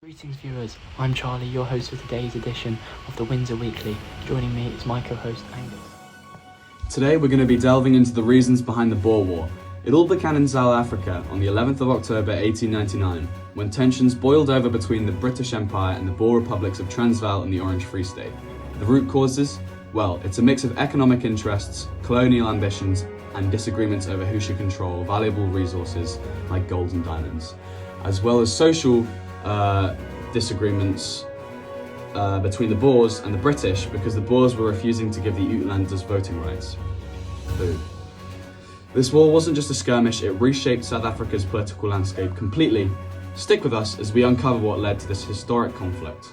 Greetings viewers, I'm Charlie, your host for today's edition of the Windsor Weekly. Joining me is my co-host Angus. Today we're going to be delving into the reasons behind the Boer War. It all began in South Africa on the 11th of October 1899, when tensions boiled over between the British Empire and the Boer republics of Transvaal and the Orange Free State. The root causes? Well, it's a mix of economic interests, colonial ambitions, and disagreements over who should control valuable resources like gold and diamonds, as well as social disagreements between the Boers and the British because the Boers were refusing to give the Uitlanders voting rights. Boo. This war wasn't just a skirmish, it reshaped South Africa's political landscape completely. Stick with us as we uncover what led to this historic conflict.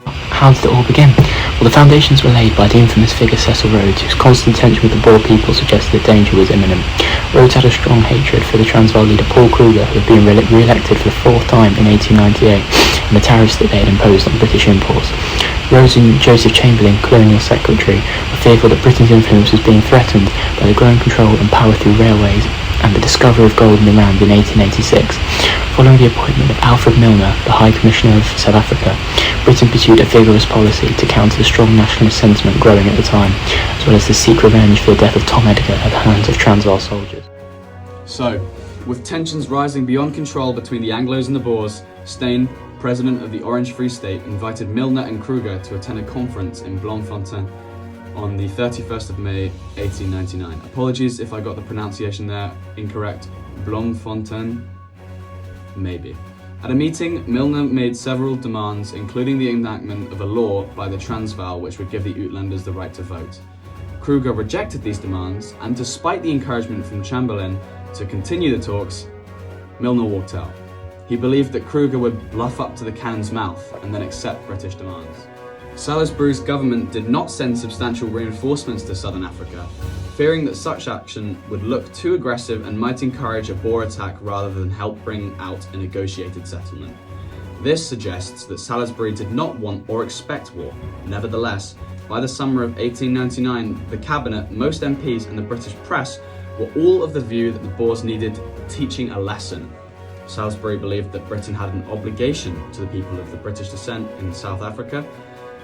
How did it all begin? Well, the foundations were laid by the infamous figure Cecil Rhodes, whose constant tension with the Boer people suggested that danger was imminent. Rhodes had a strong hatred for the Transvaal leader Paul Kruger, who had been re-elected for the fourth time in 1898, and the tariffs that they had imposed on British imports. Rhodes and Joseph Chamberlain, colonial secretary, were fearful that Britain's influence was being threatened by the growing control and power through railways and the discovery of gold in the Rand in 1886. Following the appointment of Alfred Milner, the High Commissioner of South Africa, Britain pursued a vigorous policy to counter the strong nationalist sentiment growing at the time, as well as to seek revenge for the death of Tom Edgar at the hands of Transvaal soldiers. So, with tensions rising beyond control between the Anglos and the Boers, Steyn, president of the Orange Free State, invited Milner and Kruger to attend a conference in Bloemfontein on the 31st of May 1899. Apologies if I got the pronunciation there incorrect. Bloemfontein? Maybe. At a meeting, Milner made several demands, including the enactment of a law by the Transvaal which would give the Uitlanders the right to vote. Kruger rejected these demands, and despite the encouragement from Chamberlain to continue the talks, Milner walked out. He believed that Kruger would bluff up to the cannon's mouth and then accept British demands. Salisbury's government did not send substantial reinforcements to southern Africa, fearing that such action would look too aggressive and might encourage a Boer attack rather than help bring out a negotiated settlement. This suggests that Salisbury did not want or expect war. Nevertheless, by the summer of 1899, the cabinet, most MPs and the British press were all of the view that the Boers needed teaching a lesson. Salisbury believed that Britain had an obligation to the people of the British descent in South Africa,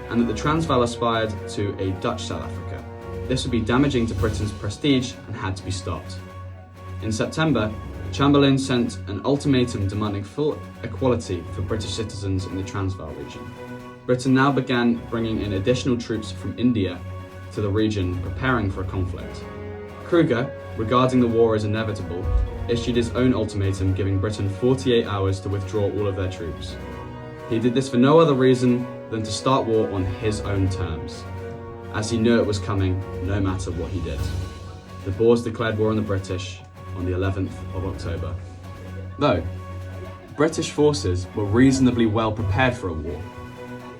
and that the Transvaal aspired to a Dutch South Africa. This would be damaging to Britain's prestige and had to be stopped. In September, Chamberlain sent an ultimatum demanding full equality for British citizens in the Transvaal region. Britain now began bringing in additional troops from India to the region, preparing for a conflict. Kruger, regarding the war as inevitable, issued his own ultimatum giving Britain 48 hours to withdraw all of their troops. He did this for no other reason than to start war on his own terms, as he knew it was coming no matter what he did. The Boers declared war on the British on the 11th of October. Though, British forces were reasonably well prepared for a war.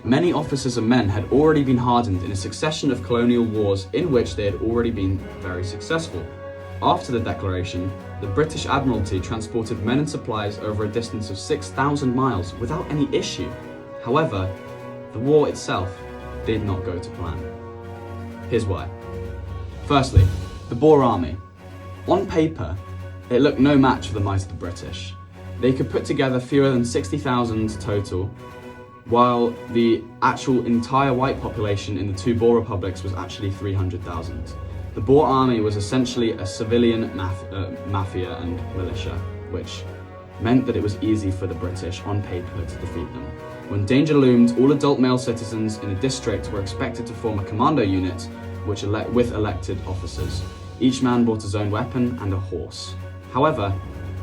Many officers and men had already been hardened in a succession of colonial wars in which they had already been very successful. After the declaration, the British Admiralty transported men and supplies over a distance of 6,000 miles without any issue. However, the war itself did not go to plan. Here's why. Firstly, the Boer army. On paper, it looked no match for the might of the British. They could put together fewer than 60,000 total, while the actual entire white population in the two Boer republics was actually 300,000. The Boer army was essentially a civilian mafia and militia, which meant that it was easy for the British on paper to defeat them. When danger loomed, all adult male citizens in a district were expected to form a commando unit with elected officers. Each man brought his own weapon and a horse. However,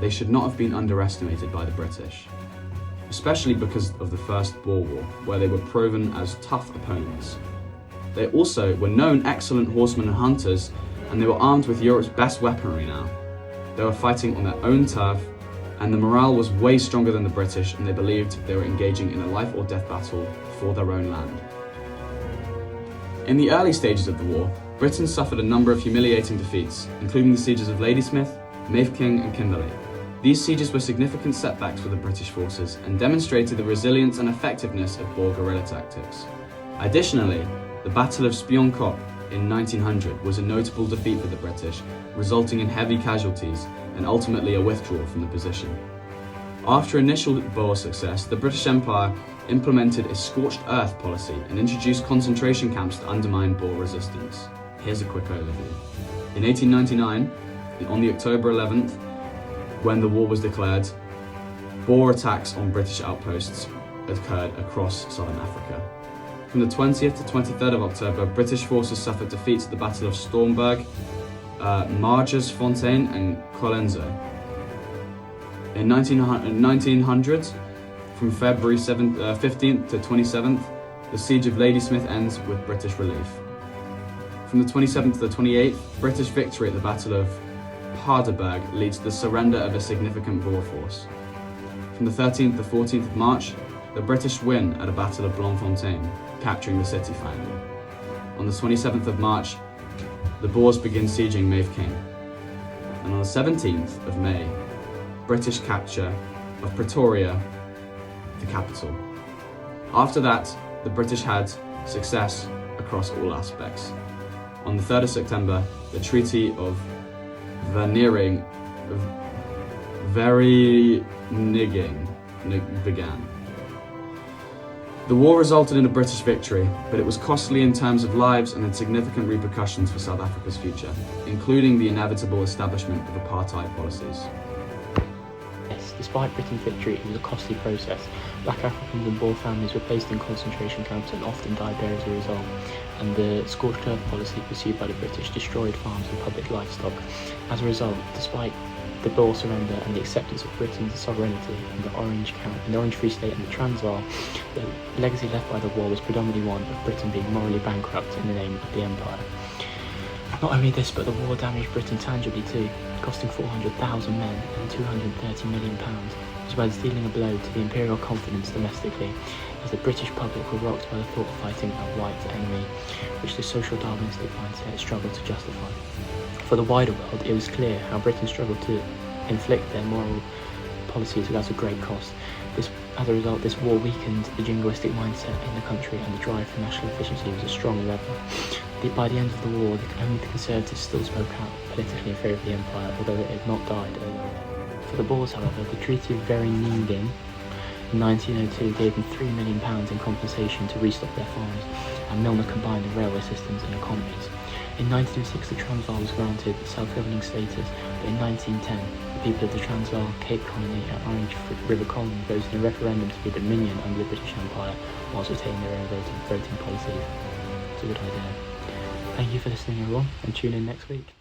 they should not have been underestimated by the British, especially because of the First Boer War, where they were proven as tough opponents. They also were known excellent horsemen and hunters, and they were armed with Europe's best weaponry now. They were fighting on their own turf, and the morale was way stronger than the British, and they believed they were engaging in a life or death battle for their own land. In the early stages of the war, Britain suffered a number of humiliating defeats, including the sieges of Ladysmith, Mafeking and Kimberley. These sieges were significant setbacks for the British forces and demonstrated the resilience and effectiveness of Boer guerrilla tactics. Additionally, the Battle of Spionkop in 1900 was a notable defeat for the British, resulting in heavy casualties and ultimately a withdrawal from the position. After initial Boer success, the British Empire implemented a scorched earth policy and introduced concentration camps to undermine Boer resistance. Here's a quick overview. In 1899, on the October 11th, when the war was declared, Boer attacks on British outposts occurred across southern Africa. From the 20th to 23rd of October, British forces suffered defeats at the Battle of Stormberg, Margersfontein and Colenso. In 1900, from February 15th to 27th, the Siege of Ladysmith ends with British relief. From the 27th to the 28th, British victory at the Battle of Paardeberg leads to the surrender of a significant Boer force. From the 13th to 14th of March, the British win at the Battle of Bloemfontein, capturing the city finally. On the 27th of March, the Boers begin sieging Mafeking. And on the 17th of May, British capture of Pretoria, the capital. After that, the British had success across all aspects. On the 3rd of September, the Treaty of Vereeniging began. The war resulted in a British victory, but it was costly in terms of lives and had significant repercussions for South Africa's future, including the inevitable establishment of apartheid policies. Yes, despite Britain's victory, it was a costly process. Black Africans and Boer families were placed in concentration camps and often died there as a result. And the scorched earth policy pursued by the British destroyed farms and public livestock. As a result, despite the Boer surrender and the acceptance of Britain's sovereignty in the Orange Free State and the Transvaal, the legacy left by the war was predominantly one of Britain being morally bankrupt in the name of the Empire. Not only this, but the war damaged Britain tangibly too, costing 400,000 men and £230 million, as well as dealing a blow to the imperial confidence domestically, as the British public were rocked by the thought of fighting a white enemy, which the social Darwinistic mindset struggled to justify. For the wider world, it was clear how Britain struggled to inflict their moral policies without a great cost. As a result, this war weakened the jingoistic mindset in the country, and the drive for national efficiency was a strong lever. By the end of the war, only the Conservatives still spoke out politically in favour of the Empire, although it had not died earlier. For the Boers, however, the Treaty of Vereeniging in 1902 gave them £3 million in compensation to restock their farms, and Milner combined the railway systems and economies. In 1906, the Transvaal was granted self-governing status, but in 1910, the people of the Transvaal, Cape Colony and Orange River Colony voted in a referendum to be Dominion under the British Empire, whilst retaining their own voting policies. It's a good idea. Thank you for listening, everyone, and tune in next week.